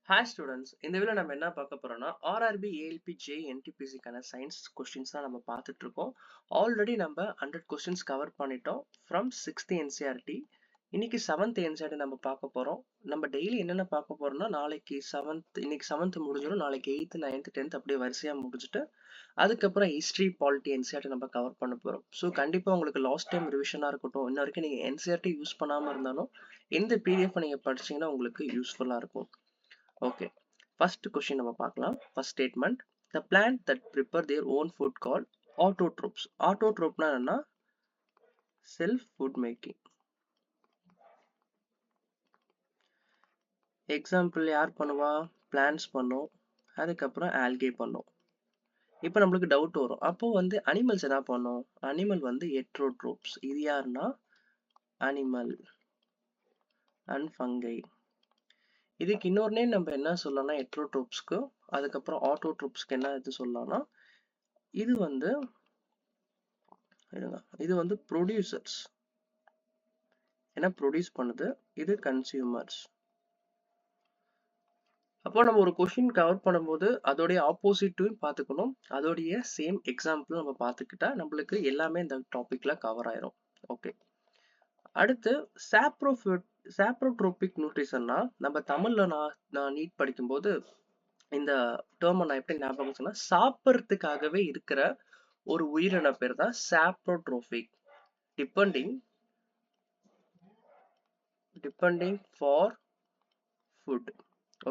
Hi students, இந்த video நம்ம என்ன பார்க்க போறோம்னா ஆர்ஆர்பி ஏஎல்பி ஜே என்டிபிசிக்கான சயின்ஸ் கொஸ்டின்ஸ் தான் நம்ம பார்த்துட்டு இருக்கோம். ஆல்ரெடி நம்ம 100 கொஸ்டின்ஸ் கவர் பண்ணிட்டோம் ஃப்ரம் 6th என்சிஆர்டி. இன்னைக்கு 7th என்சிஆர்டி நம்ம பார்க்க போறோம். நம்ம டெய்லி என்னென்ன பார்க்க போறோம்னா நாளைக்கு 7th, இன்னைக்கு 7th முடிஞ்சிடும், நாளைக்கு 8th 9th 10th அப்படியே வரிசையா முடிச்சுட்டு அதுக்கப்புறம் ஹிஸ்ட்ரி பாலிட்டி என்சிஆர்டி நம்ம கவர் பண்ண போறோம். ஸோ கண்டிப்பா உங்களுக்கு லாஸ்ட் டைம் ரிவிஷனா இருக்கட்டும், இன்ன வரைக்கும் நீங்க என்சிஆர்டி யூஸ் பண்ணாம இருந்தாலும் இந்த பிடிஎஃப் நீங்க படிச்சீங்கன்னா உங்களுக்கு யூஸ்ஃபுல்லா இருக்கும். Okay, first question நம்ம பார்க்கலாம். First statement, the plant that prepare their own food called autotrophs. Autotrophனா என்னன்னா self food making. எக்ஸாம்பிள் யார் பண்ணுவா? பிளான்ட்ஸ் பண்ணும், அதுக்கப்புறம் ஆல்கே பண்ணும். இப்போ நம்மளுக்கு டவுட் வரும், அப்போ வந்து அனிமல்ஸ் என்ன பண்ணும்? அனிமல் வந்து ஹெட்ரோட்ரோப்ஸ். இது யாருன்னா அனிமல் அண்ட் ஃபங்கை. இதுக்கு இன்னொரு நேம் நம்ம என்ன சொல்லலாம்னா ஹெட்ரோட்ரோப்ஸ்க்கு, அதுக்கப்புறம் ஆட்டோட்ரோப்ஸ்க்கு என்ன இது சொல்லலாம்னா இது வந்து ப்ரொடியூசர்ஸ். என்ன ப்ரொடியூஸ் பண்ணுது, இது கன்சியூமர்ஸ். அப்போ நம்ம ஒரு கொஸ்டின் கவர் பண்ணும்போது அதோடைய ஆப்போசிட்டும் பார்த்துக்கணும், அதோடைய சேம் எக்ஸாம்பிள் நம்ம பார்த்துக்கிட்டா நம்மளுக்கு எல்லாமே இந்த டாபிக்ல கவர் ஆயிரும். ஓகே, அடுத்து சாப்ரோட்ரோபிக் நியூட்ரிஷன்னா நம்ம தமிழ்ல நான் நீட் படிக்கும்போது இந்த டேர்மை நான் எப்படி ஞாபகம் வச்சேன்னா, சாப்பிட்றதுக்காகவே இருக்கிற ஒரு உயிரின பேர் தான் saprotrophic. Depending for food.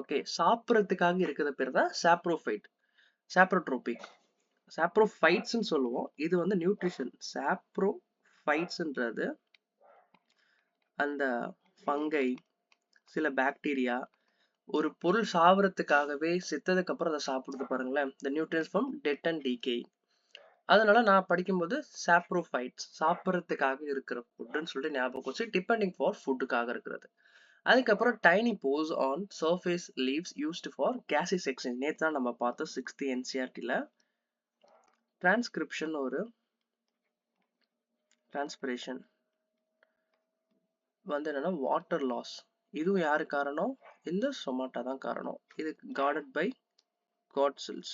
Okay, சாப்பிட்றதுக்காக இருக்கிற பேர் தான் சாப்ரோட்ரோபிக். சாப்ரோஃபைட்ஸ்ன்னு சொல்லுவோம். இது வந்து நியூட்ரிஷன். சாப்ரோஃபைட்ஸ்ன்றது அந்த ஃபங்கை, சில பாக்டீரியா ஒரு பொருள் சாவறதுக்காகவே செத்ததுக்கு அப்புறம் அதை சாப்பிடுறது பாருங்களேன், the nutrients from death and decay. அதனால நான் படிக்கும்போது சாப்ரோஃபைட்ஸ் சாப்பிட்றதுக்காக இருக்கிற ஃபுட்னு சொல்லிட்டு ஞாபகம் வச்சு டிபெண்டிங் ஃபார் ஃபுட்டுக்காக இருக்கிறது. அதுக்கப்புறம் tiny pores on surface leaves used for gases exchange. நேற்று தான் நம்ம பார்த்தோம் 6th என்சிஆர்டியில். டிரான்ஸ்கிரிப்ஷன் ஒரு டிரான்ஸ்பிரேஷன் வந்து என்னன்னா வாட்டர் லாஸ். இதுவும் யாரு காரணம்? இந்த சொமாட்டா தான் காரணம். இது guarded by guard cells,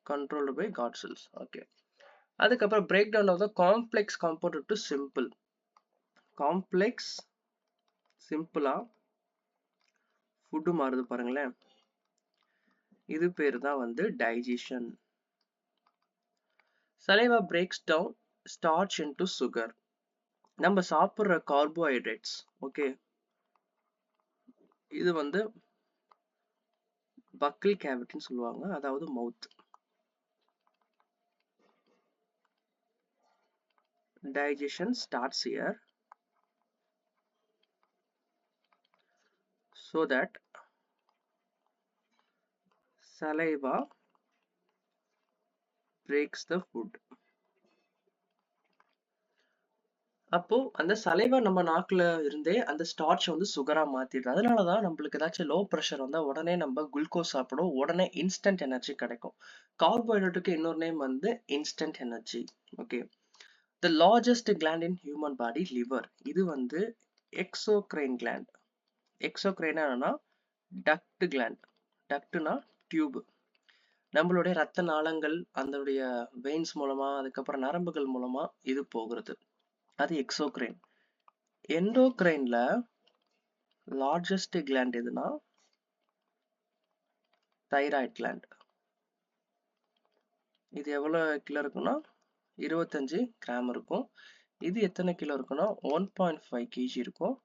controlled by guard cells. Okay, அதுக்கப்புறம் break down of the complex compound to simple. Complex சிம்பிளா ஃபுட்டு மாறுது பாருங்களேன், இது பேர் தான் வந்து digestion. Saliva breaks down starch into sugar. நம்ம சாப்பிட்ற கார்போஹைட்ரேட்ஸ். ஓகே, இது வந்து பக்கிள் கேவிட்டின்னு சொல்லுவாங்க, அதாவது மவுத். Digestion starts here so that saliva breaks the food. அப்போ அந்த சலைவா நம்ம நாக்குல இருந்தே அந்த ஸ்டார்ச் வந்து சுகரா மாத்திடுது. அதனாலதான் நம்மளுக்கு ஏதாச்சும் லோ ப்ரெஷர் வந்தா உடனே நம்ம குளுக்கோஸ் சாப்பிடும், உடனே இன்ஸ்டன்ட் எனர்ஜி கிடைக்கும். கார்போஹைட்ரேட்டுக்கு இன்னொரு நேம் வந்து instant energy. Okay, the largest gland in human body liver. இது வந்து எக்ஸோக்ரைன் கிளாண்ட். எக்ஸோக்ரைனா என்னன்னா டக்ட் கிளாண்ட். டக்ட்னா டியூப். நம்மளுடைய ரத்த நாளங்கள், அதனுடைய வெயின்ஸ் மூலமா, அதுக்கப்புறம் நரம்புகள் மூலமா இது போகிறது, அது எக்ஸோக்ரைன். எண்டோக்ரைன்ல லார்ஜஸ்ட் கிளாண்ட் எதுனா தைராய்டு கிளாண்ட். இது எவ்வளவு கிலோ இருக்குன்னா 25 கிராம் இருக்கும். இது எத்தனை கிலோ இருக்குன்னா 1.5 kg இருக்கும்.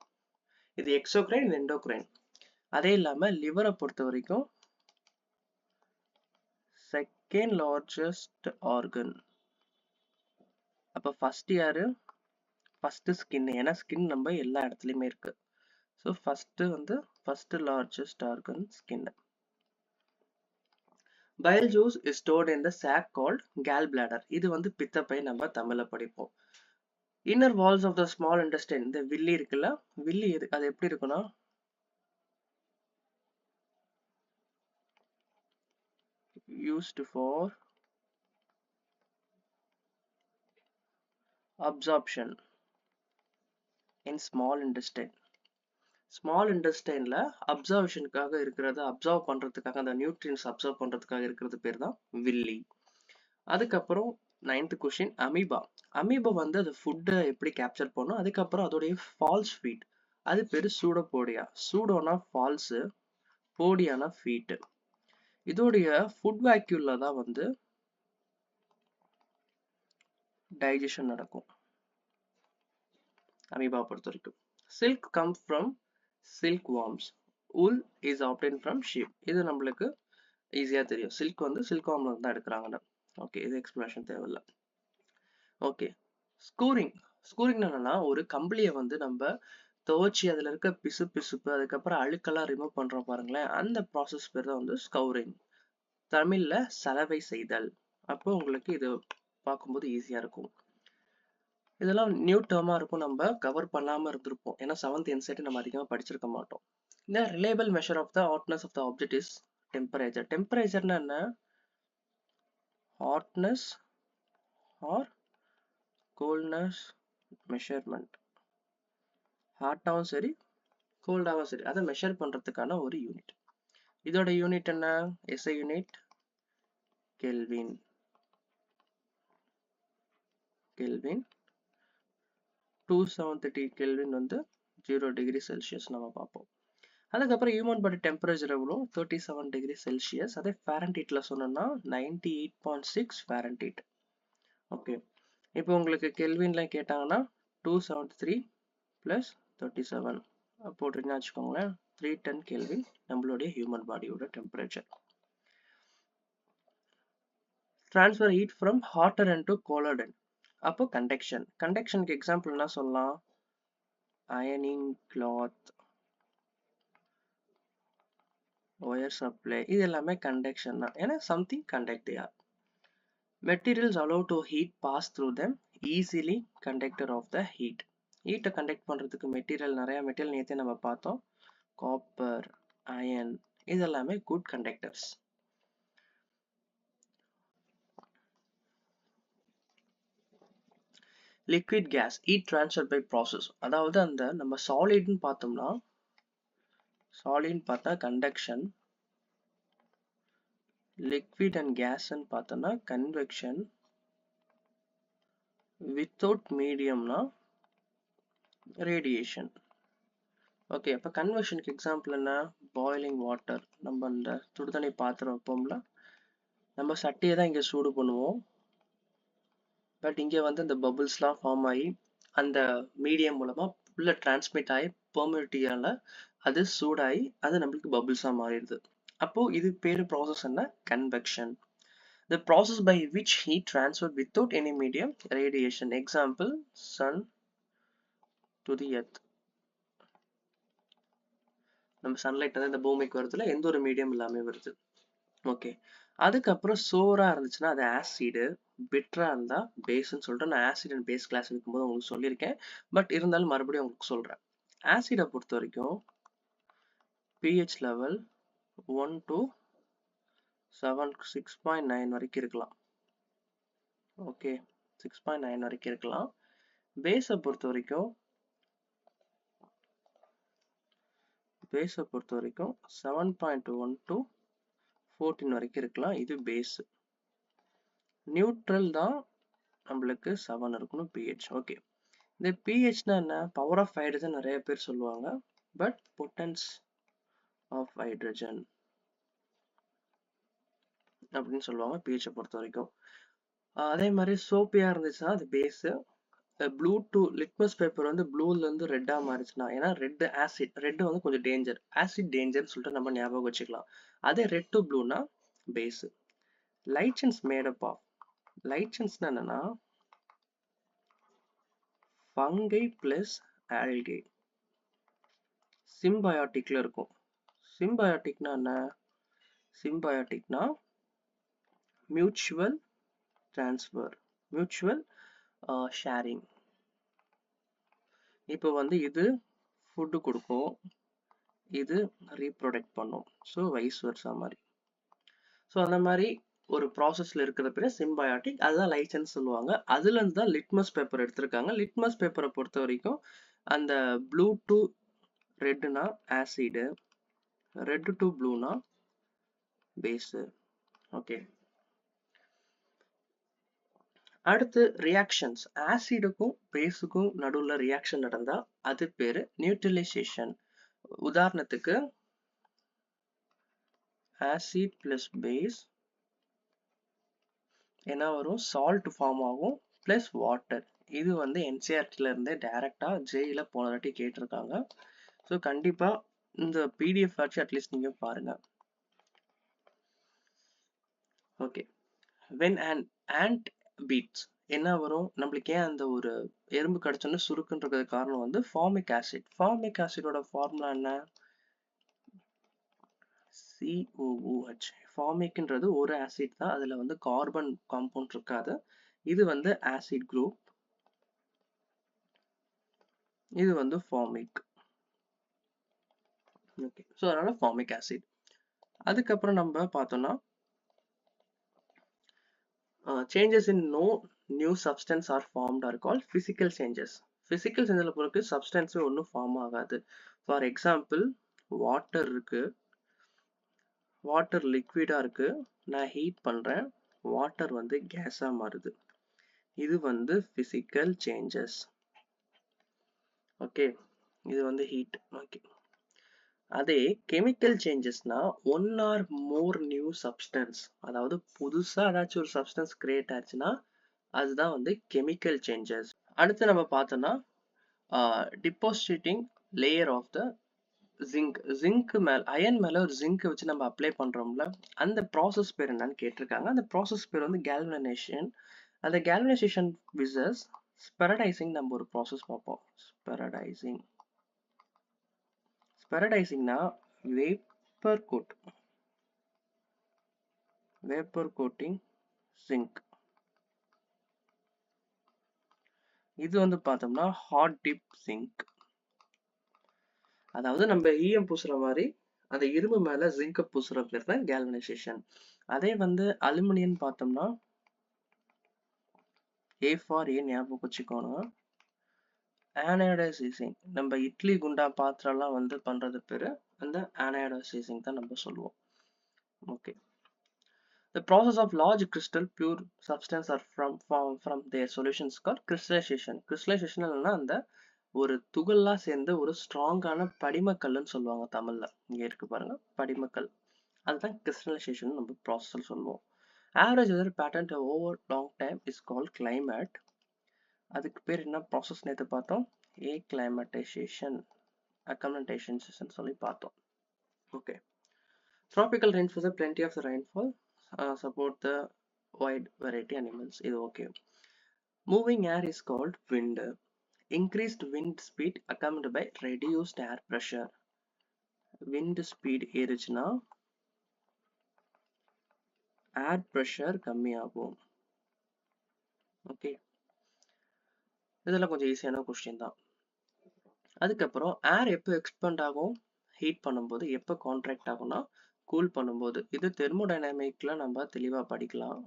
இது எக்ஸோக்ரைன், இது எண்டோக்ரைன். அதே இல்லாம லிவரை பொறுத்த வரைக்கும் செகண்ட் லார்ஜஸ்ட் ஆர்கன். அப்ப ஃபர்ஸ்ட் யாரு? First skin. ஏன்னா ஸ்கின் நம்ம எல்லா இடத்துலயுமே இருக்கு. So first largest organ skin. Bile juice is stored in the sac called gallbladder. இது வந்து பித்தப்பை, நம்ம தமிழ்ல படிப்போம். Inner walls of the small intestine, இந்த வில்லி இருக்குல்ல, வில்லி அது எப்படி இருக்குன்னா used for absorption in small intestine. Small இன்டெஸ்டைன்ல அப்சர்வேஷனுக்காக இருக்கிறது, அப்சர்வ் பண்றதுக்காக, அந்த நியூட்ரியன்ஸ் அப்சர்வ் பண்றதுக்காக இருக்கிறது பேர் தான் வில்லி. அதுக்கப்புறம் 9th கொஸ்டின் அமீபா. அமீபா வந்து அது ஃபுட்டை எப்படி கேப்சர் பண்ணும், அதுக்கப்புறம் அதோடைய ஃபால்ஸ் ஃபீட், அது பேரு சூடோபோடியா. சூடோனா ஃபால்ஸ், போடியானா ஃபீட். இதோடைய ஃபுட் வேக்யூல்ல தான் வந்து டைஜஷன் நடக்கும் அமீபா பொறுத்த வரைக்கும். Silk come from silk worms. wool is obtained from sheep. இது நம்மளுக்கு ஈஸியா தெரியும். சில்க் வந்து சில்க் வார்ம்ல தான் எடுக்கிறாங்கன்னு. ஓகே, இது எக்ஸ்பிளனேஷன் தேவையில்லை. ஓகே, ஸ்கூரிங். ஸ்கூரிங் என்னன்னா, ஒரு கம்பளியை வந்து நம்ம துவைச்சி அதுல இருக்க பிசுப்பு அதுக்கப்புறம் அழுக்கெல்லாம் ரிமூவ் பண்றோம் பாருங்களேன், அந்த ப்ராசஸ் பேர் தான் வந்து ஸ்கவுரிங். தமிழ்ல சலவை செய்தல். அப்போ உங்களுக்கு இது பார்க்கும்போது ஈஸியா இருக்கும். இதெல்லாம் நியூ டேர்மா இருக்கும், நம்ம கவர் பண்ணாம இருந்திருப்போம். ஏன்னா 7th NCERT நம்ம அதிகமா படிச்சிருக்க மாட்டோம். The reliable measure of the hotness of the object is temperature. Temperature என்ன? Hotness or coldness measurement. Hot ஆகும் சரி, கோல்ட் ஆகும் சரி, அதை மெஷர் பண்றதுக்கான ஒரு யூனிட். இதோட யூனிட் என்ன? SI unit kelvin. Kelvin 270 kelvin வந்து 0 டிகிரி செல்சியஸ் நம்ம பார்ப்போம். அதுக்கப்புறம் ஹியூமன் பாடி டெம்பரேச்சர் எவ்வளோ? 37 டிகிரி செல்சியஸ். அதே ஃபாரன்ஹீட்ல சொன்னோம்னா 98.6 ஃபாரன்ஹீட். ஓகே, இப்போ உங்களுக்கு கெல்வின்ல கேட்டாங்கன்னா 273 + 37 போட்டுருந்தா வச்சுக்கோங்களேன், 310 கெல்வின் நம்மளுடைய ஹியூமன் பாடியோட temperature. Transfer heat from hotter end to colder end. அப்போ கண்டக்ஷன். கண்டக்ஷனுக்கு எக்ஸாம்பிள் என்ன சொல்லலாம்? அயனிங் கிளாத், ஒயர் சப்ளை, இது எல்லாமே கண்டக்ஷன் தான். ஏன்னா சம்திங் கண்டக்ட் யார். Materials allow to heat pass through them, easily conductor of the heat. ஹீட்டை கண்டக்ட் பண்றதுக்கு நிறைய மெட்டீரியல் நேற்றே நம்ம பார்த்தோம். காப்பர், அயன், இது எல்லாமே good conductors. Liquid gas heat transfer by process. அதாவது அந்த நம்ம சாலிட்னு பார்த்தோம்னா, சாலிட்னு பார்த்தா கண்டக்ஷன், லிக்விட் அண்ட் கேஸ்ன்னு பார்த்தோம்னா கன்வெக்ஷன், வித்தவுட் மீடியம்னா ரேடியேஷன். ஓகே, அப்போ கன்வெக்ஷனுக்கு எக்ஸாம்பிள் என்ன? Boiling water. நம்ம இந்த சுடுதண்ணி பாத்திரம் வைப்போம்ல, நம்ம சட்டியை தான் இங்கே சூடு பண்ணுவோம். பட் இங்கே வந்து இந்த பபுள்ஸ்லாம் ஃபார்ம் ஆகி அந்த மீடியம் மூலமாக உள்ள டிரான்ஸ்மிட் ஆகி பெர்மிட்டியால அது சூடாகி அது நம்மளுக்கு பபுள்ஸாக மாறிடுது. அப்போ இது பேரு ப்ராசஸ் என்ன? Convection. The process by which heat transferred without any medium, radiation. Example, sun to the earth. நம்ம சன்லைட் வந்து இந்த பூமிக்கு வருதுல, எந்த ஒரு மீடியம் இல்லாம வருது. ஓகே, அதுக்கப்புறம் சோரா இருந்துச்சுன்னா அது ஆசிடு, பிட்ரா இருந்தா பேஸ்ன்னு சொல்லிட்டு நான் ஆசிட் அண்ட் பேஸ் கிளாஸ் இருக்கும்போது உங்களுக்கு சொல்லியிருக்கேன். பட் இருந்தாலும் மறுபடியும் உங்களுக்கு சொல்றேன். ஆசிடை பொறுத்த வரைக்கும் pH லெவல் 1 to 7, 6.9 வரைக்கும் இருக்கலாம். ஓகே, 6.9 வரைக்கும் இருக்கலாம். பேஸை பொறுத்த வரைக்கும் 7.1 to 14 வரைக்கும் இருக்கலாம். இது பேஸ். நியூட்ரல் தான் நம்மளுக்கு 7 இருக்கணும் pH. ஓகே, இந்த pHனா என்ன? பவர் ஆஃப் ஹைட்ரஜன் நிறைய பேர் சொல்லுவாங்க, பட் பொட்டன்ஸ் ஆஃப் ஹைட்ரஜன் அப்படின்னு சொல்லுவாங்க pH பொறுத்த வரைக்கும். அதே மாதிரி சோப்பியா இருந்துச்சுன்னா அது base. Blue to litmus paper வந்து ப்ளூல இருந்து ரெட்டா மாறிச்சுன்னா, ஏன்னா ரெட் ஆசிட், ரெட் வந்து கொஞ்சம் டேஞ்சர், ஆசிட் டேஞ்சர்னு சொல்லிட்டு நம்ம ஞாபகம் வச்சுக்கலாம். அதே ரெட் டு ப்ளூனா பேஸ். Lichens made up of. லைச்சன்ஸ்னா என்னன்னா ஃபங்கை பிளஸ் ஆல்கே சிம்பயாட்டிக்ல இருக்கும். சிம்பயாட்டிக்னா என்ன? சிம்பயாட்டிக்னா மியூச்சுவல் டிரான்ஸ்ஃபர், மியூச்சுவல் ஷேரிங். இப்போ வந்து இது ஃபுட்டு கொடுக்கும், இது ரீப்ரொடக்ட் பண்ணும். ஸோ வைஸ் வர்சா மாதிரி. ஸோ அந்த மாதிரி ஒரு ப்ராசஸ்ல இருக்கிற பேர் சிம்பயாட்டிக். அதுதான் லைச்சன்ஸ் சொல்லுவாங்க. அதுல இருந்து தான் லிட்மஸ் பேப்பர் எடுத்திருக்காங்க. லிட்மஸ் பேப்பரை பொறுத்த வரைக்கும் அந்த ப்ளூ டு ரெட்னா ஆசிடு, ரெட் டு ப்ளூனா பேஸ். ஓகே, அடுத்து ரியாக்ஷன்ஸ். ஆசிடுக்கும் பேஸுக்கும் நடுவுல ரியாக்ஷன் நடந்தா அது பேரு நியூட்ரலைசேஷன். உதாரணத்துக்கு ஆசிட் பிளஸ் பேஸ் என்ன வரும், சால்ட் ஃபார்ம் ஆகும் பிளஸ் வாட்டர். இது வந்து என்சிஆர்டில இருந்தே டைரக்டா ஜேஇல போன வாட்டி கேட்டிருக்காங்க. ஸோ கண்டிப்பா இந்த பிடிஎஃப் ஆச்சு அட்லீஸ்ட் நீங்க பாருங்க. Okay, when and ant beats என்ன வரும், நம்மளுக்கு ஏன் அந்த ஒரு எறும்பு கடிச்சோன்னு சுருக்குன்றது காரணம் வந்து ஃபார்மிக் ஆசிட். ஃபார்மிக் ஆசிடோட ஃபார்முலா என்ன, COOH. ஃபார்மிக்ன்றது ஒரு ஆசிட் தான், அதுல வந்து கார்பன் காம்பவுண்ட் இருக்காது. இது வந்து ஆசிட் குரூப், இது வந்து ஃபார்மிக். ஓகே, ஸோ அதனால ஃபார்மிக் ஆசிட். அதுக்கப்புறம் நம்ம பார்த்தோம்னா changes in no new substance are formed are call physical changes. பிசிக்கல் சேஞ்சஸ்ல பொறுத்து சப்ஸ்டன்ஸே ஒன்றும் ஃபார்ம் ஆகாது. ஃபார் எக்ஸாம்பிள் வாட்டர் இருக்கு, வாட்டர் லிக்விடா இருக்கு, நான் ஹீட் பண்றேன், வாட்டர் வந்து கேஸா மாறுது. இது வந்து பிசிக்கல் சேஞ்சஸ். ஓகே, இது வந்து ஹீட். ஓகே, அதே கெமிக்கல் சேஞ்சஸ்னா one or more new substance, அதாவது புதுசா ஏதாச்சும் ஒரு சப்ஸ்டன்ஸ் கிரியேட் ஆச்சுன்னா அதுதான் வந்து கெமிக்கல் சேஞ்சஸ். அடுத்து நம்ம பார்த்தோம்னா depositing layer of the zinc. Zinc மேல, அயன் மேல ஒரு ஜிங்க் வச்சு நம்ம அப்ளை பண்றோம்ல, அந்த ப்ராசஸ் பேர் என்னன்னு கேட்டிருக்காங்க. அந்த ப்ராசஸ் பேர் வந்து கேல்வனைசேஷன். அந்த கேல்வனைசேஷன் விசஸ் ஸ்பெரடைசிங் நம்ம ஒரு ப்ராசஸ் பார்ப்போம். ஸ்பெரடைசிங். ஸ்பெரடைசிங்னா vapour coat, vapour coating zinc. இது வந்து பார்த்தோம்னா ஹாட் டிப் ஜிங்க். அதாவது நம்ம ஈயம் பூசுற மாதிரி அந்த இரும்பு மேல ஜிங்க பூசுற பேர் தான் கேல்வனைசேஷன். அதே வந்து அலுமினியம் பார்த்தோம்னா A ஃபார் ஏ ஞாபகம் வச்சுக்கோணும். ஆனைடைசேஷன், நம்ம இட்லி குண்டா பாத்திரம்லாம் வந்து பண்றது பேரு அந்த ஆனைடைசேஷன் தான் நம்ம சொல்லுவோம். Okay, the process of large crystal pure substance are from their solutions called crystallization. crystallization என்னன்னா அந்த ஒரு துகள்லா சேர்ந்து ஒரு ஸ்ட்ராங்கான படிமக்கல்லுன்னு சொல்லுவாங்க தமிழ்ல. இங்க இருக்கு பாருங்க, படிமக்கல். அதுதான் crystallization நம்ம ப்ராசஸ் சொல்லுவோம். Average weather pattern over long time is called climate. அதுக்கு பேர் என்ன ப்ராசஸ் நேற்று பார்த்தோம், acclimatization, acclimatization சொல்லி பார்த்தோம். Okay, tropical rainfall, plenty of the rainfall support the wide variety animals. இது okay. Moving air is called wind. Increased wind speed accompanied by reduced air pressure. Wind speed ஏறுச்சுன்னா air pressure கம்மியாகும். Okay, இதெல்லாம் கொஞ்சம் ஈஸியான question தான். அதுக்கப்புறம் ஏர் எப்போ expand ஆகும், heat பண்ணும்போது. எப்போ கான்ட்ராக்ட் ஆகும்னா கூல் பண்ணும்போது. இது தெர்மோடைனமிக்ல நம்ம தெளிவா படிக்கலாம்.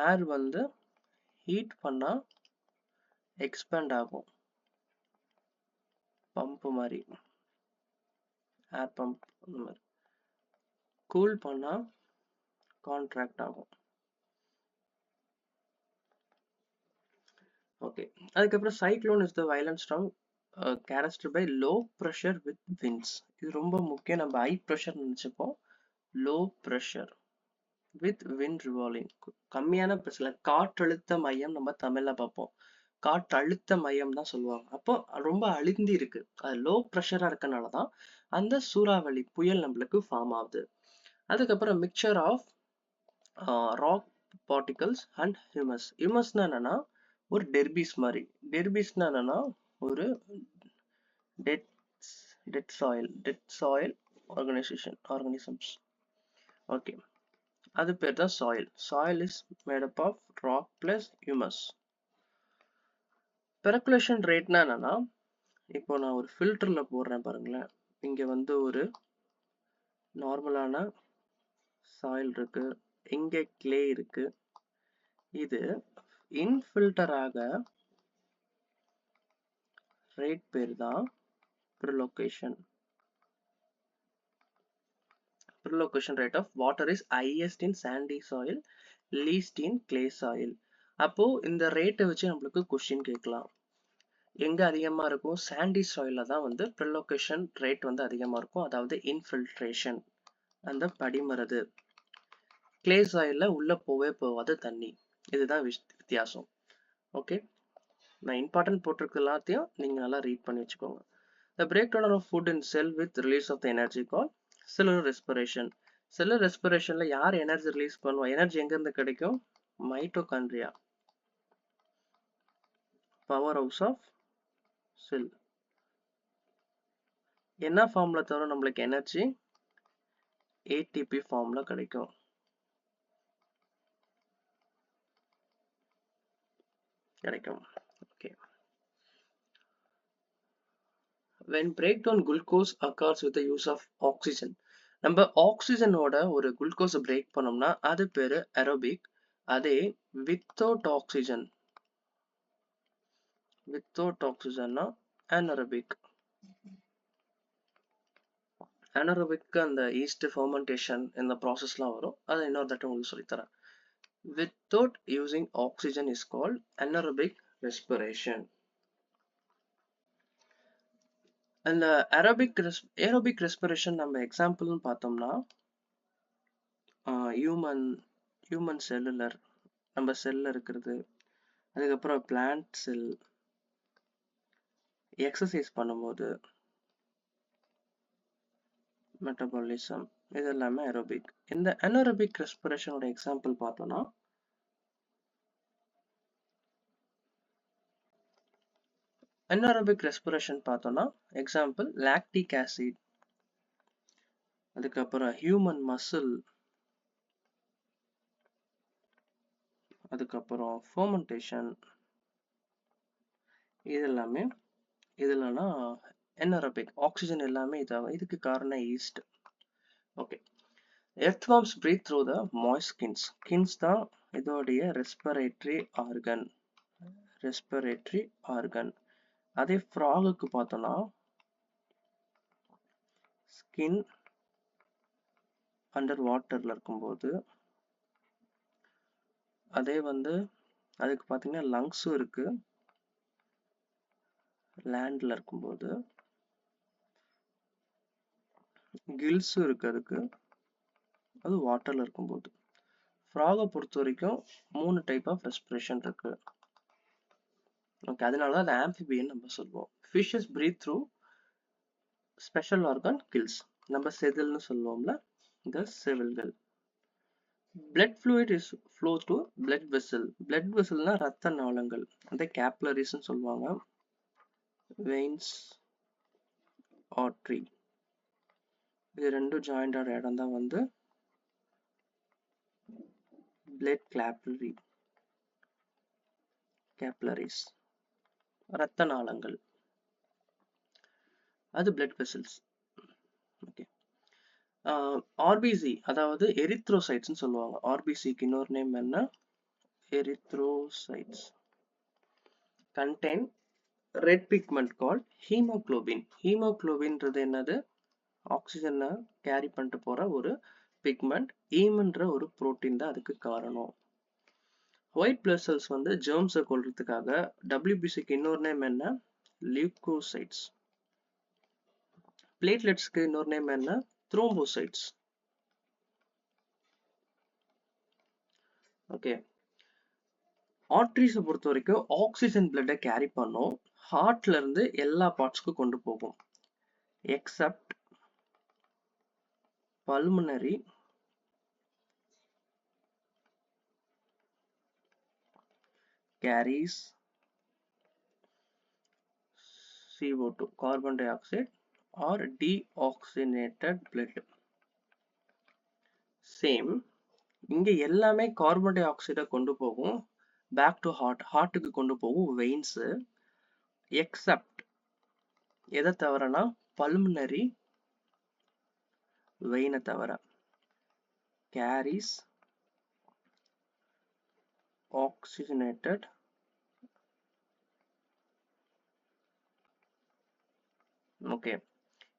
ஏர் வந்து ஹீட் பண்ணா எக்ஸ்பேண்ட் ஆகும், பம்ப் மாதிரி, ஏர் பம்ப் அந்த மாதிரி. கூல் பண்ணா கான்ட்ராக்ட் ஆகும். ஓகே, அதுக்கப்புறம் cyclone is the violent storm characterised by low pressure with winds. இது ரொம்ப முக்கியம். நம்ம ஹை ப்ரெஷர் நினைச்சுப்போம், low pressure with wind revolving. கம்மியான பிரஷர்ல காற்றழுத்த மையம் நம்ம தமிழ்ல பார்ப்போம், காற்றழுத்த மையம் தான் சொல்லுவாங்க. அப்போ ரொம்ப அழுந்தி இருக்கு, அது லோ ப்ரெஷரா இருக்கனாலதான் அந்த சூறாவளி புயல் நம்மளுக்கு ஃபார்ம் ஆகுது. அதுக்கப்புறம் mixture of rock particles and humus. ஹியூமஸ்னா என்னன்னா ஒரு டெர்பிஸ் மாதிரி. டெர்பிஸ்னா என்னன்னா ஒரு டெட் சாயில் ஆர்கனிசம்ஸ். ஓகே, அது பேர் தான் soil. Soil is made up of rock plus humus. Percolation ரேட்னா என்னன்னா, இப்போ நான் ஒரு ஃபில்டர்ல போடுறேன் பாருங்களேன், இங்க வந்து ஒரு நார்மலான சாயில் இருக்கு, இங்க கிளே இருக்கு. இது இன்ஃபில்டராக ரேட் பேர் தான் prelocation. Prelocation rate of water is highest in sandy soil, least in clay soil. அப்போ இந்த ரேட்டை வச்சு நம்மளுக்கு கொஸ்டின் கேட்கலாம். எங்க அதிகமா இருக்கும்? சாண்டி சாயில்ல தான் வந்து prelocation ரேட் வந்து அதிகமா இருக்கும். அதாவது இன்ஃபில்ட்ரேஷன், அந்த படிமறது. கிளே சாயில்ல உள்ள போவே போவாது தண்ணி. இதுதான் வித்தியாசம். ஓகே, நான் இம்பார்ட்டன்ட் போட்டிருக்க எல்லாத்தையும் நீங்க நல்லா ரீட் பண்ணி வச்சுக்கோங்க. The breakdown of food in cell with release of the energy called cellular respiration. Cellular respirationல யார் எனர்ஜி ரிலீஸ் பண்ணுவா? எனர்ஜி எங்க இருந்து கிடைக்கும்? Mitochondria, power house of cell. என்ன ஃபார்ம்ல தவிர நம்மளுக்கு எனர்ஜி? ஏடிபி ஃபார்ம்ல கிடைக்கும். Okay. When breakdown glucose occurs with the use of oxygen. நம்ம ஆக்சிஜனோட ஒரு குளுக்கோஸை பிரேக் பண்ணோம்னா அது பேரு அரோபிக். அதே வித்தவுட் ஆக்சிஜன்னா அனரோபிக். அனரோபிக் அந்த ஈஸ்ட் ஃபெர்மெண்டேஷன் இந்த ப்ராசஸ்லாம் வரும். அதை இன்னொரு தடவை உங்களுக்கு சொல்லித்தரேன். Without using oxygen is called anaerobic respiration. அந்த aerobic respiration நம்ம எக்ஸாம்பிள்னு பார்த்தோம்னா ஹியூமன் செல்லுலர், நம்ம செல்ல இருக்கிறது, அதுக்கப்புறம் பிளான்ட் செல், எக்ஸசைஸ் பண்ணும்போது, மெட்டபாலிசம், இது எல்லாமே aerobic. இந்த anaerobic ரெஸ்பிரேஷனோட எக்ஸாம்பிள் பார்த்தோம்னா anaerobic respiration பார்த்தோம்னா எக்ஸாம்பிள் லாக்டிக் ஆசிட், அதுக்கப்புறம் ஹியூமன் மசில், அதுக்கப்புறம் ஃபெர்மெண்டேஷன், இது எல்லாமே இதுலனா anaerobic. ஆக்சிஜன் எல்லாமே இதாகும். இதுக்கு காரணம் yeast. Okay. Earthworms breathe through the moist skins. Skins தான் இதோடைய ரெஸ்பிரேட்டரி ஆர்கன். அதே ஃப்ராகுக்கு பார்த்தோம்னா ஸ்கின் அண்டர் வாட்டர்ல இருக்கும்போது, அதே வந்து அதுக்கு பார்த்தீங்கன்னா லங்ஸும் இருக்கு லேண்ட்ல இருக்கும்போது, கில்ஸும் இருக்கு அதுக்கு, அது வாட்டர்ல இருக்கும்போது. ஃப்ராகை பொறுத்த வரைக்கும் 3 டைப் ஆஃப் ரெஸ்பிரேஷன் இருக்கு. ஓகே, அதனால அது ஆம்பிபியன் நம்ம சொல்லுவோம். Fishes breathe through special organ gills. நம்ம செதில்னு சொல்லுவோம்ல, இந்த செவில்கள். Blood fluid is flow to blood vessel. Blood வெசல்னா ரத்த நாளங்கள், அந்த கேப்லரிஸ்ன்னு சொல்லுவாங்க. வெயின்ஸ், ஆர்ட்ரி, இது ரெண்டும் ஜாயிண்ட் ஆகிற இடம் தான் வந்து பிளட் கேப்லரிஸ், ரத்த நாளங்கள், அது பிளட் வெசல்ஸ். ஓகே. ஆர்பிசி அதாவது எரித்ரோசைட்ஸ்னு சொல்லுவாங்க. ஆர்பிசிக்கு இன்னொரு நேம் என்ன? Erythrocytes. Contain red pigment called haemoglobin. ஹீமோகுளோபின்றது என்னது? ஆக்சிஜனை கேரி பண்ணிட்டு போற ஒரு பிக்மெண்ட். ஹீமன்ற ஒரு புரோட்டீன் தான் அதுக்கு காரணம். ஒயிட் பிளட் செல்ஸ் வந்து ஜெர்ம்ஸை கொல்றதுக்காக டபிள்யூபிசிக்கு இன்னொரு நேம் என்ன? லியூகோசைட்ஸ். பிளேட்லெட்ஸ்க்கு இன்னொரு நேம் என்ன? த்ரோம்போசைட்ஸ். ஓகே. ஆர்டரிஸை பொறுத்த வரைக்கும் ஆக்சிஜன் பிளட்டை கேரி பண்ணும், ஹார்ட்ல இருந்து எல்லா பார்ட்ஸ்க்கும் கொண்டு போகும். Accept pulmonary, carries CO2, carbon dioxide or deoxygenated blood. Same, இங்க எல்லாமே கார்பன் டை ஆக்சைடை கொண்டு போகும் பேக் டு ஹார்ட்டுக்கு கொண்டு போகும் வெயின்ஸ். எக்ஸப்ட் எதை தவிரனா பல்மனரி வெயினை தவிர. கேரிஸ் ஆக்சிஜனேட்டட் ஓகே,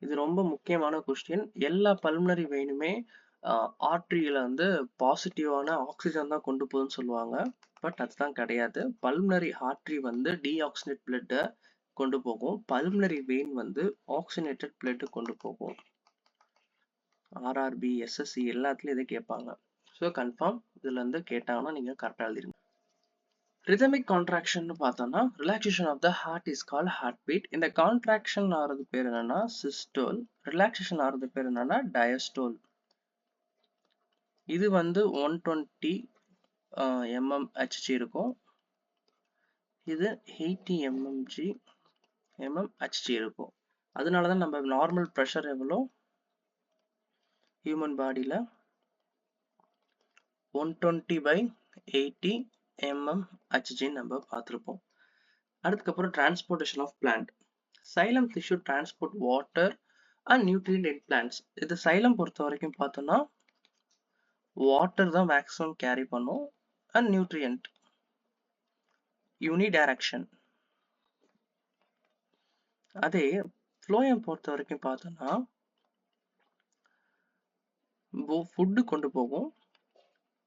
இது ரொம்ப முக்கியமான கொஸ்டின். எல்லா பல்மனரி வெயினுமே ஆர்டரியில வந்து பாசிட்டிவான ஆக்சிஜன் தான் கொண்டு போகுதுன்னு சொல்லுவாங்க. பட் அதுதான் கிடையாது. பல்மனரி ஆர்டரி வந்து டீஆக்சிஜனேட் பிளட்டை கொண்டு போகும். பல்மனரி வெயின் வந்து ஆக்சிஜனேட்டட் பிளட் கொண்டு போகும். ஆர்ஆர்பி, எஸ்எஸ்சி எல்லாத்துலயும் இதை கேட்பாங்க. ஸோ கன்ஃபார்ம் இதுல இருந்து கேட்டாங்கன்னா நீங்க கரெக்டாக எழுதிருங்க. ரிதமிக் கான்ட்ராக்ஷன் பார்த்தோம்னா relaxation of the heart is called heart beat. இந்த கான்ட்ராக்ஷன் ஆகிறது பேர் என்னன்னா சிஸ்டோல். ரிலாக்ஸேஷன் ஆகிறது பேர் என்னன்னா டயஸ்டோல். இது வந்து 120 mmHg இருக்கும். இது 80 mmHg இருக்கும். அதனாலதான் நம்ம நார்மல் ப்ரெஷர் எவ்வளோ ஹியூமன் பாடியில 120/80 mmHg நம்ம பார்த்துருப்போம். அதுக்கப்புறம் transportation of plant. Xylem tissue transport water and nutrient in plants. இது சைலம் பொறுத்த வரைக்கும் பார்த்தோம்னா வாட்டர் தான் மேக்ஸிமம் கேரி பண்ணும் அண்ட் நியூட்ரியன்ட் யூனிடைரக்ஷன். அதே ஃப்ளோயம் பொறுத்த வரைக்கும் பார்த்தோம்னா ஃபுட்டு கொண்டு போகும்,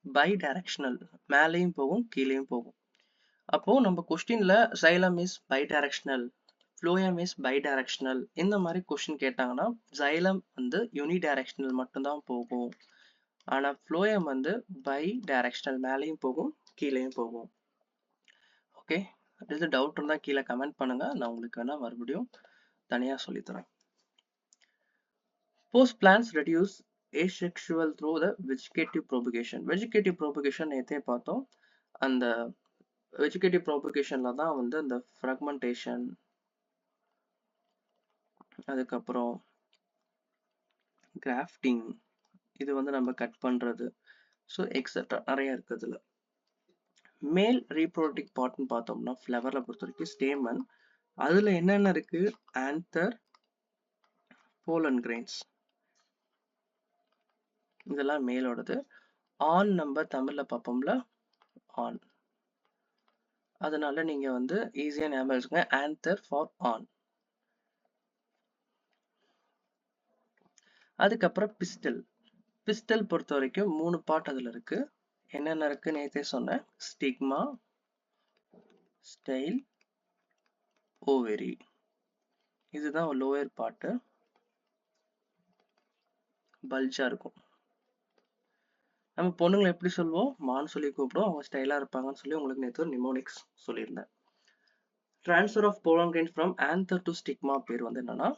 பை டைரக்ஷனல், மேலேயும் போகும் கீழேயும் போகும். அப்போ நம்ம கொஸ்டின்ல xylem is bidirectional, phloem is bidirectional இந்த மாதிரி கொஸ்டின் கேட்டாங்கன்னா சைலம் வந்து யூனி டைரக்ஷனல் மட்டும்தான் போகும். ஆனா ஃப்ளோயம் வந்து பை டைரக்ஷனல், மேலேயும் போகும் கீழேயும் போகும். ஓகே, இது டவுட் இருந்தா கீழே கமெண்ட் பண்ணுங்க, நான் உங்களுக்கு வேணா மறுபடியும் தனியா சொல்லித்தரேன். Post plants reduce asexual through the vegetative propagation. Vegetative propagation நேத்தே பார்த்தோம். அந்த vegetative propagationல தான் வந்து அந்த fragmentation, அதுக்கப்புறம் grafting, இது வந்து நம்ம கட் பண்றது, ஸோ எக்ஸெட்ரா நிறைய இருக்குதுல. மேல் ரீப்ரோடக்டிவ் பார்ட்னு பார்த்தோம்னா ஃப்ளவர்ல பொறுத்த வரைக்கும் ஸ்டேமன். அதுல என்னென்ன இருக்கு? ஆந்தர், போலன் கிரெயின்ஸ், இதெல்லாம் மேலோடது. ஆண் நம்ம தமிழ்ல பார்ப்போம்ல ஆண், அதனால நீங்க வந்து ஈஸியா ஞாபகம் வச்சுங்க, ஆந்தர் ஃபார் ஆன். அதுக்கப்புறம் பிஸ்டல். பிஸ்டல் பொறுத்த வரைக்கும் 3 பார்ட் அதுல இருக்கு. என்னென்ன இருக்கு நேத்தே சொன்னேன். Stigma, style, ovary. இதுதான் லோயர் பார்ட், பல்ஜா இருக்கும். நம்ம பொண்ணுங்களை எப்படி சொல்லுவோம்? மான்னு சொல்லி கூப்பிடுவோம். அவங்க ஸ்டைலா இருப்பாங்கன்னு சொல்லி உங்களுக்கு நேற்று நிமோனிக்ஸ் சொல்லியிருந்தேன். Transfer of pollen grain from anther to stigma பேர் வந்து என்னன்னா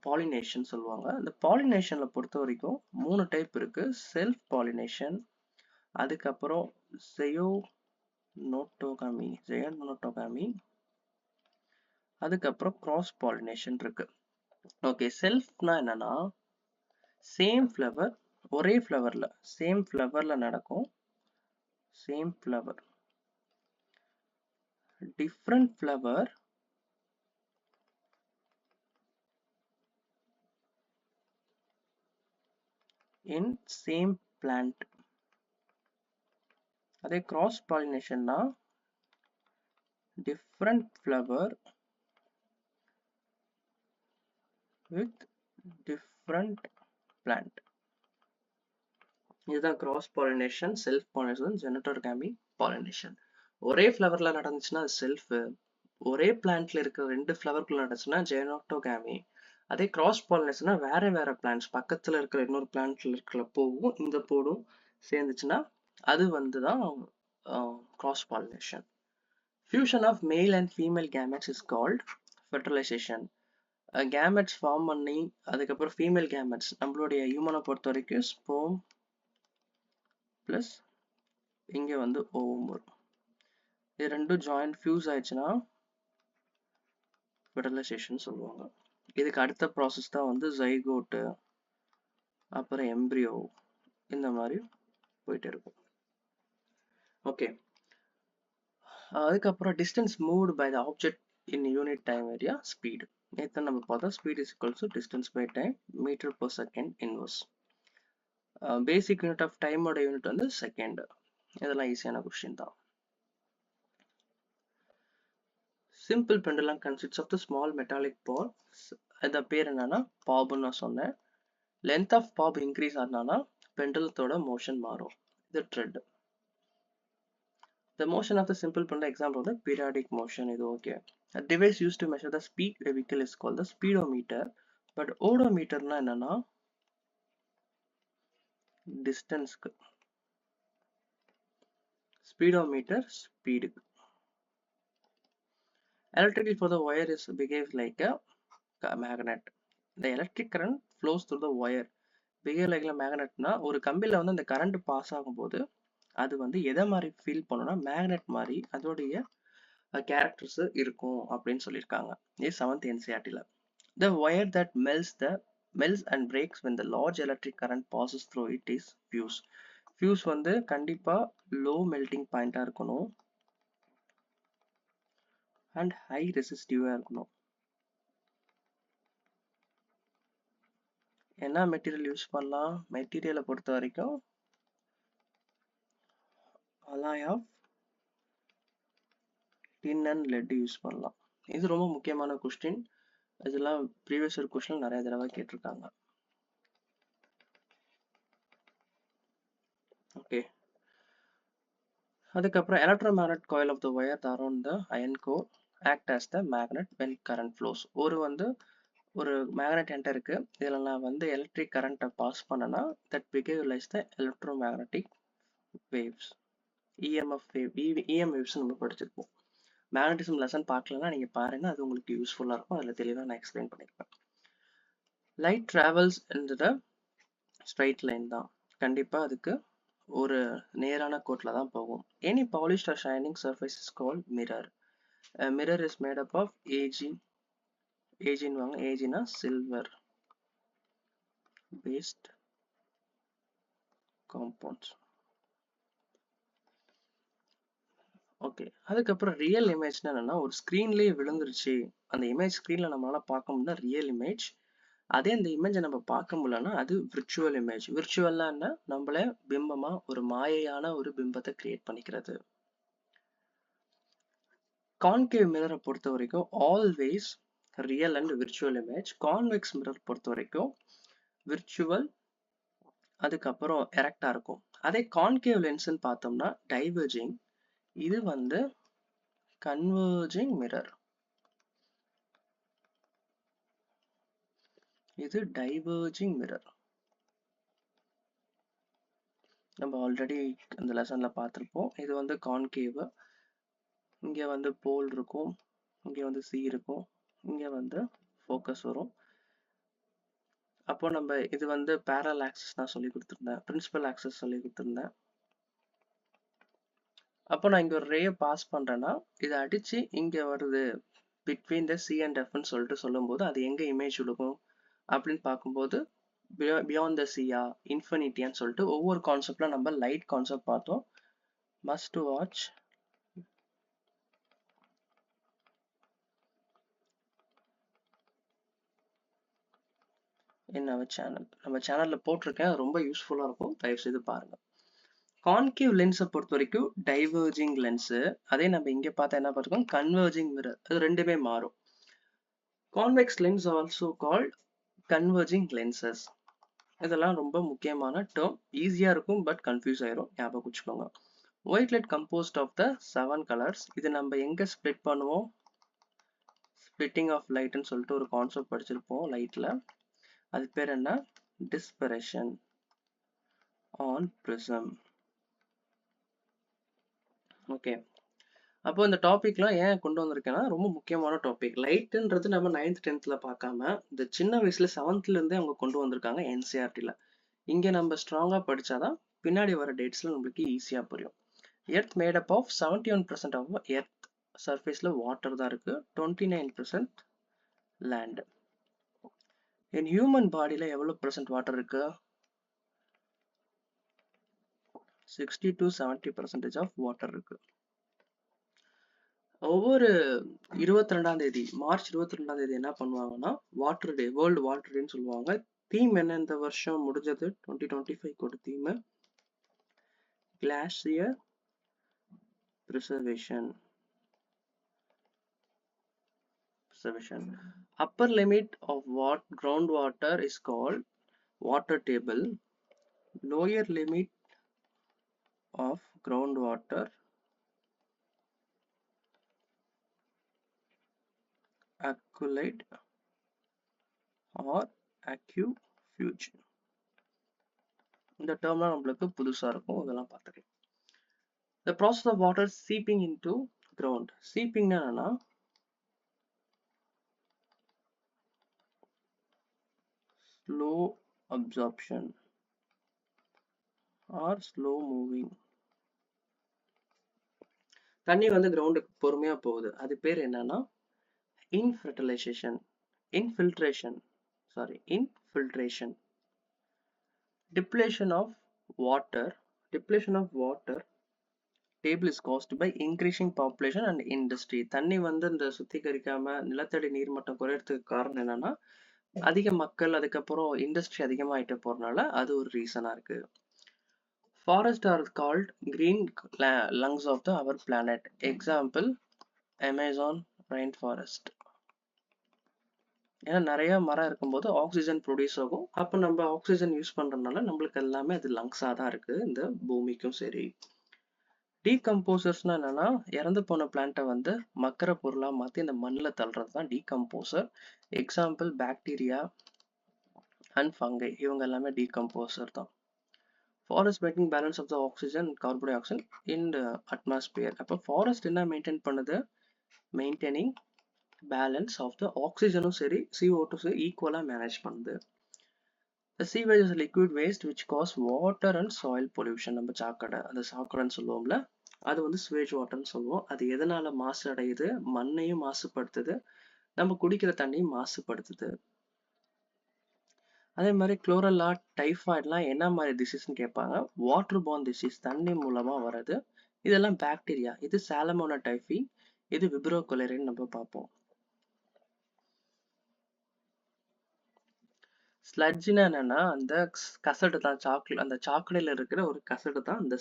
பாலினேஷன் சொல்லுவாங்க. இந்த பாலினேஷன்ல பொறுத்த வரைக்கும் 3 டைப் இருக்கு. செல்ஃப் பாலினேஷன், அதுக்கப்புறம் ஜெயனோட்டோகாமி, அதுக்கப்புறம் கிராஸ் பாலினேஷன் இருக்கு. ஓகே, செல்ஃப்னா என்னன்னா சேம் ஃப்ளவர், ஒரே ஃப்ளவர்ல சேம் ஃப்ளவர்ல நடக்கும். Same flower, different flower in same plant. அதே cross pollination னா different flower with different plant. இதுதான் cross pollination, self pollination, ஜெனட்டோகாமி pollination. ஒரே ஃப்ளவர்ல நடந்துச்சுன்னா அது செல்ஃப், ஒரே பிளான்ட்ல இருக்கிற 2 ஃப்ளவர்க்குள்ள நடந்துச்சுன்னா ஜெனட்டோகாமி. அதே கிராஸ் பாலினேஷன்னா வேற வேற பிளான்ட்ஸ் பக்கத்துல இருக்கிற இன்னொரு பிளான்ட்ல இருக்கிற பூவும் இந்த பூவும் சேர்ந்துச்சுன்னா அது வந்துதான் cross pollination. Fusion of male and female gametes is called fertilization. Gametes form பண்ணி அதுக்கப்புறம் ஃபீமேல் gametes, நம்மளுடைய ஹியூமனை பொறுத்த வரைக்கும் ஸ்போம் பிளஸ் இங்க வந்து ஓவம் வரும். இது ரெண்டும் ஜாயின் ஃபியூஸ் ஆயிடுச்சுன்னா ஃபெர்டிலைசேஷன் சொல்லுவாங்க. இதுக்கு அடுத்த ப்ராசஸ் தான் வந்து ஜைகோட்டு, அப்புறம் எம்ப்ரியோ, இந்த மாதிரி போயிட்டே இருக்கும். ஓகே, அதுக்கப்புறம் distance moved by the object in unit time area speed. நேற்று நம்ம பார்த்தோம் speed is equals to distance by time metre per second inverse. Basic unit of டைமோட யூனிட் வந்து செகண்ட். இதெல்லாம் ஈஸியான கொஸ்டின் தான். Simple pendulum consists of the small metallic ball. இந்த பேர் என்னன்னா பாப்னு நான் சொன்னேன். லென்த் ஆஃப் பாப் இன்க்ரீஸ் ஆனானா பெண்டுலத்தோட மோஷன் மாறும். இது thread. The motion of the simple pendulum example of the periodic motion is okay. A device used to measure the speed of a vehicle is called the speedometer. But odometer na enna distance ku. Speedometer speed. Electricity for the wire is behaves like a magnet. The electric current flows through the wire. Behave like a magnet na ஒரு கம்பில வந்து அந்த current pass ஆகும்போது அது வந்து எதை மாதிரி feel பண்ணும்னா magnet மாதிரி அதோடைய கேரக்டர்ஸ் இருக்கும் அப்படின்னு சொல்லியிருக்காங்க. இது 7th NCERT-ல. The wire that melts and breaks when the large electric current passes through it is fuse. Fuse வந்து கண்டிப்பா low melting point இருக்கணும் and high resistive இருக்கணும். என்ன மெட்டீரியல் யூஸ் பண்ணலாம்? மெட்டீரியலை பொறுத்த வரைக்கும் alloy of tin and lead use பண்ணலாம். இது ரொம்ப முக்கியமான கொஸ்டின். இதெல்லாம் ப்ரீவியஸ் இயர் கொஸ்டின் நிறைய தடவை கேட்டிருக்காங்க. ஓகே, அதுக்கப்புறம் electromagnetic coil of the wire around the iron core act as the magnet when current flows. ஒரு மேக்னெட் என்கிட்ட இருக்கு. இதுல நான் வந்து எலக்ட்ரிக் கரண்ட்டை பாஸ் பண்ணனா that behaves the electromagnetic waves. EMF wave, EM waves நம்ம படிச்சிருப்போம். மேக்னட்டிசம் லெசன் பார்க்கலன்னா நீங்க பாருங்க, அது உங்களுக்கு யூஸ்ஃபுல்லா இருக்கும். அதுல தெளிவா நான் எக்ஸ்பிளைன் பண்ணிருப்பேன். லைட் டிராவல்ஸ் இந்த ஸ்ட்ரைட் லைன் தான். கண்டிப்பா அதுக்கு ஒரு நேரான கோட்ல தான் போகும். Any polished or shining surface is called mirror. A mirror is made up of Agனா silver based compounds. Okay, அதுக்கப்புறம் ரியல் இமேஜ்னா என்னன்னா ஒரு ஸ்க்ரீன்லேயே விழுந்துருச்சு, அந்த இமேஜ் ஸ்க்ரீன்ல நம்மளால பார்க்க முடியல, ரியல் இமேஜ். அதே இந்த இமேஜை நம்ம பார்க்க முடியலன்னா அது விர்ச்சுவல் இமேஜ். விர்ச்சுவல்னா என்ன? நம்மள பிம்பமா ஒரு மாயையான ஒரு பிம்பத்தை கிரியேட் பண்ணிக்கிறது. கான்கேவ் மிரரை பொறுத்த வரைக்கும் always real and virtual image. Convex mirror பொறுத்த வரைக்கும் விர்ச்சுவல் அதுக்கப்புறம் எரெக்டா இருக்கும். அதே கான்கேவ் லென்ஸ்ன்னு பார்த்தோம்னா டைவர்ஜிங். இது வந்து கன்வர்ஜிங் மிரர். இது டைவர்ஜிங் மிரர். நம்ம ஆல்ரெடி இந்த லெசன்ல பார்த்திருப்போம். இது வந்து கான்கேவ். இங்க வந்து போல் இருக்கும், இங்க வந்து சி இருக்கும், இங்க வந்து ஃபோக்கஸ் வரும். அப்போ நம்ம இது வந்து பேரல் ஆக்சஸ் நான் சொல்லி கொடுத்துருந்தேன், பிரின்சிபல் ஆக்சஸ் சொல்லி கொடுத்துருந்தேன். அப்போ நான் இங்க ஒரு ரே பாஸ் பண்றேன்னா இதை அடிச்சு இங்க வருது பிட்வீன் த சி அண்ட் எஃப்னு சொல்லிட்டு சொல்லும்போது அது எங்க இமேஜ் விழுகும் அப்படின்னு பார்க்கும்போது பியாண்ட் த சியா, இன்ஃபினிட்டியான்னு சொல்லிட்டு ஒவ்வொரு கான்செப்ட்ல நம்ம லைட் கான்செப்ட் பார்த்தோம். Must watch in our channel. நம்ம சேனல்ல போட்டிருக்கேன், ரொம்ப யூஸ்ஃபுல்லா இருக்கும், தயவு செய்து பாருங்க. கான்கேவ் லென்ஸை பொறுத்த வரைக்கும் டைவர்ஜிங் லென்ஸ். அதே நம்ம இங்க பார்த்தா என்ன பார்த்துக்கோம், கன்வர்ஜிங் மிரர். அது ரெண்டுமே மாறும். Convex lens also called converging lenses. இதெல்லாம் ரொம்ப முக்கியமான டேர்ம். ஈஸியா இருக்கும் பட் கன்ஃபியூஸ் ஆயிரும், ஞாபகம் வச்சுக்கோங்க. White light composed of the 7 colours. இது நம்ம எங்க ஸ்ப்ளிட் பண்ணுவோம், ஸ்ப்ளிட்டிங் ஆஃப் லைட்னு சொல்லிட்டு ஒரு கான்செப்ட் படிச்சிருப்போம் லைட்ல. அது பேர் என்ன, டிஸ்பரேஷன் ஆன் பிரிசம். ஓகே, அப்போ இந்த டாபிக்லாம் ஏன் கொண்டு வந்திருக்கேன்னா ரொம்ப முக்கியமான டாபிக். லைட்ன்றது நம்ம 9th 10thல பார்க்காம இந்த சின்ன வயசுல 7thல இருந்தே அவங்க கொண்டு வந்திருக்காங்க NCERT-ல. இங்க நம்ம ஸ்ட்ராங்கா படிச்சாதான் பின்னாடி வர டேட்ஸ்ல நம்மளுக்கு ஈஸியா புரியும். Earth made up of 71% of earth சர்ஃபேஸ்ல வாட்டர் தான் இருக்கு, 29% லேண்ட். என் ஹியூமன் பாடியில எவ்வளவு % வாட்டர் இருக்கு? 60 to 70% ஆஃப் வாட்டர் இருக்கு. ஒவ்வொரு 22ஆம் தேதி, மார்ச் 22ஆம் தேதி என்ன பண்ணுவாங்கன்னா வாட்டர் டே, வேர்ல்டு வாட்டர் டேன்னு சொல்லுவாங்க. தீம் என்ன இந்த வருஷம் முடிஞ்சது 2025 theme glacier preservation. sufficient. Upper limit of what groundwater is called water table. Lower limit of groundwater accolade or aquefuge. இந்த டேர்ம்லாம் நம்மளுக்கு புதுசா இருக்கும், இதெல்லாம் பார்த்துக்கலாம். The process of water seeping into ground. Seeping என்னன்னா slow absorption or slow moving. தண்ணி வந்து கிரவுண்டுக்கு பொறுமையா போகுது, அது பேர் என்னன்னா infiltration. Depletion of water table is caused by increasing population and industry. தண்ணி வந்து இந்த சுத்திகரிக்காம நிலத்தடி நீர்மட்டம் குறையறதுக்கு காரணம் என்னன்னா அதிக மக்கள், அதுக்கப்புறம் இண்டஸ்ட்ரி அதிகமாயிட்டு போறதுனால அது ஒரு ரீசனா இருக்கு. Forests are called green lungs of our planet. Example, Amazon rainforest. ஏன்னா நிறைய மரம் இருக்கும்போது ஆக்சிஜன் ப்ரொடியூஸ் ஆகும், அப்போ நம்ம ஆக்சிஜன் யூஸ் பண்றதுனால நம்மளுக்கு எல்லாமே அது லங்ஸா தான் இருக்கு இந்த பூமிக்கும் சரி. டீகம்போசர்ஸ்னா என்னன்னா இறந்து போன பிளான்ட்டை வந்து மக்கிற பொருளா மாத்தி இந்த மண்ணில் தள்ளுறது தான் decomposer. Example bacteria and fungi, இவங்க எல்லாமே டீகம்போசர் தான். Forest maintain balance of the oxygen and carbon dioxide in the atmosphere. அப்போ ஃபாரஸ்ட் என்ன மெயின்டைன் பண்ணுது? மெயின்டைனிங் பேலன்ஸ் ஆஃப் த ஆக்சிஜனும் சரி CO2 சரி ஈக்குவலா மேனேஜ் பண்ணுது. The sewage is a liquid waste which cause water and soil pollution. நம்ம சாக்கடை, அந்த சாக்கடைன்னு சொல்லுவோம்ல, அது வந்து ஸ்வேஜ் வாட்டர்னு சொல்லுவோம். அது எதனால மாசு அடையுது? மண்ணையும் மாசுபடுத்துது, நம்ம குடிக்கிற தண்ணியும் மாசுபடுத்துது. அதே மாதிரி குளோரல்லா, டைஃபாய்ட்லாம் என்ன மாதிரி டிசீஸ்ன்னு கேட்பாங்க. வாட்டர் பார்ன் டிசீஸ், தண்ணி மூலமா வர்றது. இதெல்லாம் பாக்டீரியா. இது சாலமோனா டைஃபி, இது விப்ரோ கொலேரின்னு நம்ம பார்ப்போம். ஸ்லட்ஜ்னா என்னன்னா அந்த கசடு தான், அந்த சாக்கடையில இருக்கிற ஒரு கசடு தான். அந்த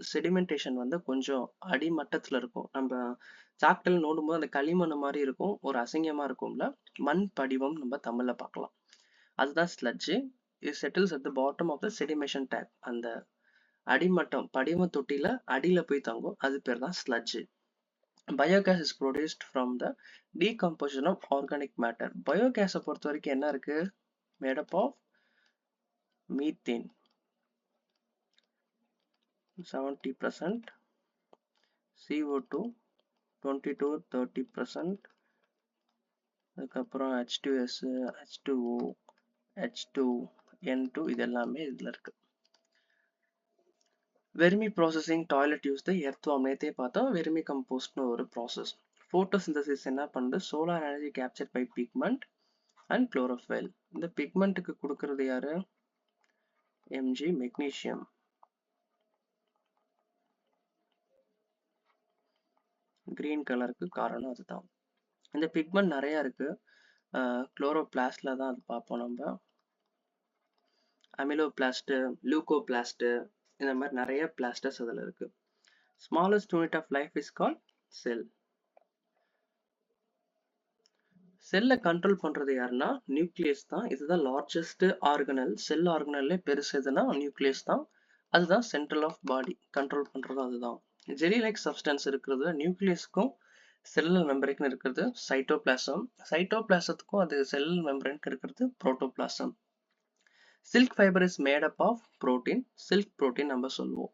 செடிமெண்டேஷன் வந்து கொஞ்சம் அடிமட்டத்துல இருக்கும். நம்ம சாக்கடையில் நோண்டும் போது அந்த களிமண் மாதிரி இருக்கும், ஒரு அசிங்கமா இருக்கும்ல, மண் படிவம் நம்ம தமிழ்ல பார்க்கலாம். அதுதான் ஸ்லட்ஜ். இது settles at the bottom of the sedimentation டேப். அந்த அடிமட்டம் படிவ தொட்டியில அடியில போய் தங்கும், அது பேர் தான் sludge. Biogas is produced from the decomposition of organic matter. பயோகேஸை பொறுத்த வரைக்கும் என்ன இருக்கு? made up of methane 70%, CO2 20-30%, அதுக்கப்புறம் H2S, H2O, H2, N2, இது எல்லாமே இதுல இருக்கு. Vermi processing toilet use the earthworm. நேத்தே பார்த்தோம் வெர்மி கம்போஸ்ட்னு ஒரு ப்ராசஸ். ஃபோட்டோசிந்தசிஸ் என்ன பண்ணுது? Solar energy capture by pigment and chlorophyll. இந்த பிக்மெண்ட்டுக்கு கொடுக்கறது யாரு? Mg, magnesium. கிரீன் கலருக்கு காரணம் அதுதான். இந்த பிக்மெண்ட் நிறைய இருக்கு. குளோரோபிளாஸ்ட்ல தான் அது பார்ப்போம் நம்ம. அமிலோபிளாஸ்ட், லூகோபிளாஸ்ட், இந்த மாதிரி நிறைய பிளாஸ்டர்ஸ் அதில் இருக்கு. Smallest unit of life is called cell. செல்லை கண்ட்ரோல் பண்றது யாருன்னா நியூக்ளியஸ் தான். இதுதான் லார்ஜஸ்ட் ஆர்கனல். செல் ஆர்கனல்லே பெருசு எதுனா நியூக்ளியஸ் தான். அதுதான் சென்ட்ரல் ஆஃப் பாடி, கண்ட்ரோல் பண்றது அதுதான். ஜெலி லைக் சப்ஸ்டன்ஸ் இருக்கிறது நியூக்ளியஸ்க்கும் செல்லுலர் மெம்பரேன் இருக்கிறது சைட்டோபிளாசம். சைட்டோபிளாசத்துக்கும் அது செல்லுலர் மெம்பரேன் இருக்கிறது protoplasm. Silk fibre is made up of protein. Silk protein நம்ம சொல்லுவோம்.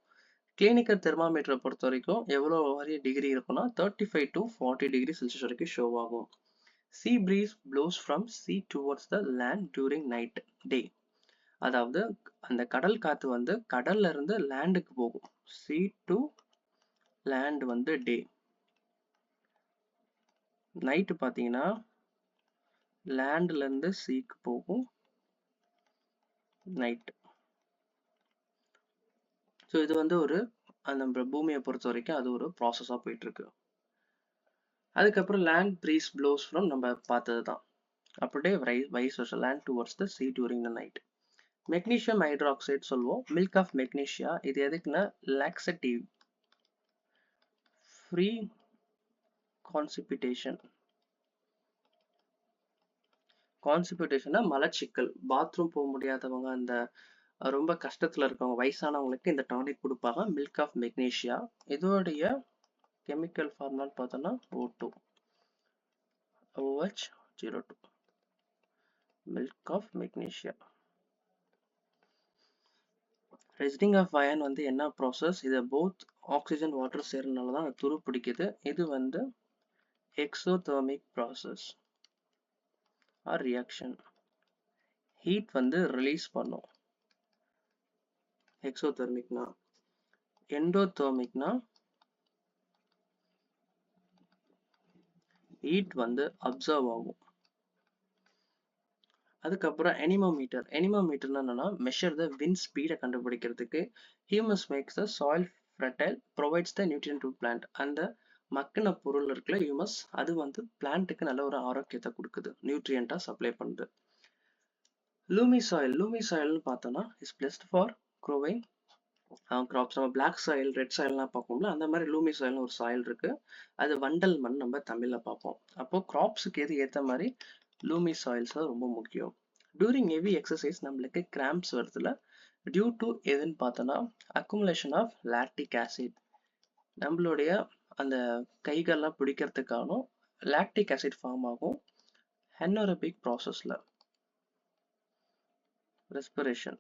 கிளினிக்கல் தெர்மாமீட்டரை பொறுத்த வரைக்கும் எவ்வளோ வரை டிகிரி இருக்குன்னா 35 to 40 டிகிரி செல்சியஸ் வரைக்கும் ஷோ ஆகும். Sea breeze blows from sea towards the land during night day. அதாவது அந்த கடல் காத்து வந்து கடல்ல இருந்து லேண்டுக்கு போகும். sea to land வந்து டே. நைட்டு பார்த்தீங்கன்னா லேண்ட்ல இருந்து சீக்கு போகும் நைட். ஸோ இது வந்து ஒரு நம்ம பூமியை பொறுத்த வரைக்கும் அது ஒரு ப்ராசஸாக போயிட்டு இருக்கு. அதுக்கப்புறம் லேண்ட் பிரீஸ் ப்ளோஸ் ஃப்ரம் நம்ம பார்த்தது தான். அப்படியே vice versa land towards the sea during the night. Magnesium hydroxide சொல்லுவோம். Milk of magnesia. இது எதுக்குன்னா லாக்ஸேட்டிவ், ஃப்ரீ கான்ஸ்டிபேஷன். கான்ஸ்டிபேஷன்னா மலச்சிக்கல், பாத்ரூம் போக முடியாதவங்க, அந்த ரொம்ப கஷ்டத்துல இருக்கவங்க, வயசானவங்களுக்கு இந்த டானிக் கொடுப்பாங்க. Milk of magnesia. இதோடைய கெமிக்கல் ஃபார்முலா பார்த்தோம்னா O2 OH02 milk of magnesia. Rusting of iron வந்து என்ன ப்ராசஸ்? இது போத் ஆக்சிஜன் வாட்டர் சேர்றதுனால தான் அது துரு பிடிக்குது. இது வந்து exothermic process or reaction. Heat வந்து ரிலீஸ் பண்ணும் எக்ஸோதெர்மிக்னா. எண்டோதெர்மிக்னா ஹீட் வந்து அப்சர்வ் ஆகும். அதுக்கப்புறம் எனிமோமீட்டர். எனிமோமீட்டர்னா என்னன்னா மெஷர் த விண்ட் ஸ்பீடை கண்டுபிடிக்கிறதுக்கு. Humus makes the soil fertile, provides the nutrient to plant. அந்த மக்கின பொருள் இருக்குல்ல ஹியூமஸ், அது வந்து பிளான்ட்டுக்கு நல்ல ஒரு ஆரோக்கியத்தை கொடுக்குது, நியூட்ரியண்டா சப்ளை பண்ணுது. லூமி சாயில். லூமி சாயில்னு பார்த்தோம்னா is blessed for growing crops. நம்ம பிளாக் சாயில், ரெட் சாயில்லாம் பார்ப்போம்ல, அந்த மாதிரி லூமி சாயில்னு ஒரு சாயில் இருக்கு. அது வண்டல் மண் நம்ம தமிழ்ல பார்ப்போம். அப்போ கிராப்ஸுக்கு எது ஏற்ற மாதிரி லூமி சாயில்ஸ் தான் ரொம்ப முக்கியம். டூரிங் ஹெவி எக்ஸசைஸ் நம்மளுக்கு கிராம்ப்ஸ் வருதுல, டியூ டு எதுன்னு பார்த்தோன்னா அக்குமுலேஷன் ஆஃப் லாக்டிக் ஆசிட். நம்மளுடைய அந்த கைகள்லாம் பிடிக்கிறதுக்கான லாக்டிக் ஆசிட் ஃபார்ம் ஆகும் ஹெனோரோபிக் ப்ராசஸ்ல. ரெஸ்பிரேஷன்.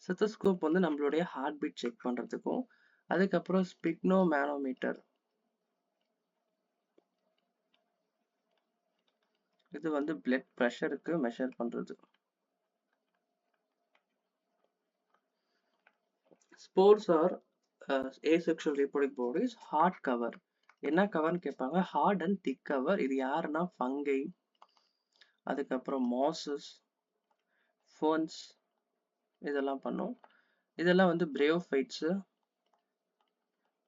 ஸ்டெத்தோஸ்கோப் வந்து நம்மளுடைய ஹார்ட் பீட் செக் பண்றதுக்கும். அதுக்கப்புறம் ஸ்பிக்னோ மேனோமீட்டர். இது வந்து பிளட் ப்ரெஷருக்கு மெஷர் பண்றது. Spores are asexual reproductive bodies. Hard cover. என்ன கவர்னு கேட்பாங்க? Hard and thick cover. இது யாருன்னா ஃபங்கை, அதுக்கப்புறம் மாசஸ், ஃபர்ன்ஸ், இதெல்லாம் பண்ணும். இதெல்லாம் வந்து பிரயோஃபைட்ஸ்,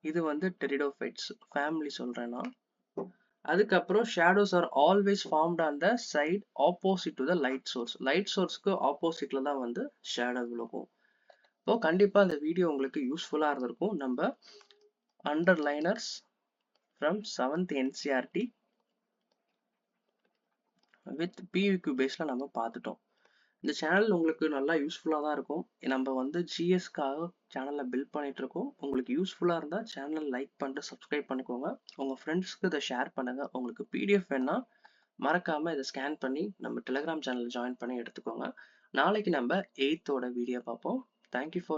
இது வந்து டெரிடோஃபைட்ஸ் ஃபேமிலி சொல்றேன்னா. அதுக்கப்புறம் shadows are always formed on the side opposite to the light source. Light சோர்ஸ்க்கு ஆப்போசிட்ல தான் வந்து ஷேடோ விழுகும். இப்போ கண்டிப்பா இந்த வீடியோ உங்களுக்கு யூஸ்ஃபுல்லா இருந்திருக்கும். நம்ம underliners from 7th NCERT with PVQ பேஸ்ல நம்ம பார்த்துட்டோம். இந்த சேனல் உங்களுக்கு நல்லா யூஸ்ஃபுல்லா தான் இருக்கும். நம்ம வந்து GSக்காக சேனலை பில்ட் பண்ணிட்டு இருக்கோம். உங்களுக்கு யூஸ்ஃபுல்லா இருந்தா சேனல் லைக் பண்ணிட்டு சப்ஸ்கிரைப் பண்ணிக்கோங்க. உங்க ஃப்ரெண்ட்ஸ்க்கு இதை ஷேர் பண்ணுங்க. உங்களுக்கு PDF வேணா மறக்காம இதை ஸ்கேன் பண்ணி நம்ம டெலிகிராம் சேனல் ஜாயின் பண்ணி எடுத்துக்கோங்க. நாளைக்கு நம்ம 8th வீடியோ பார்ப்போம். Thank you for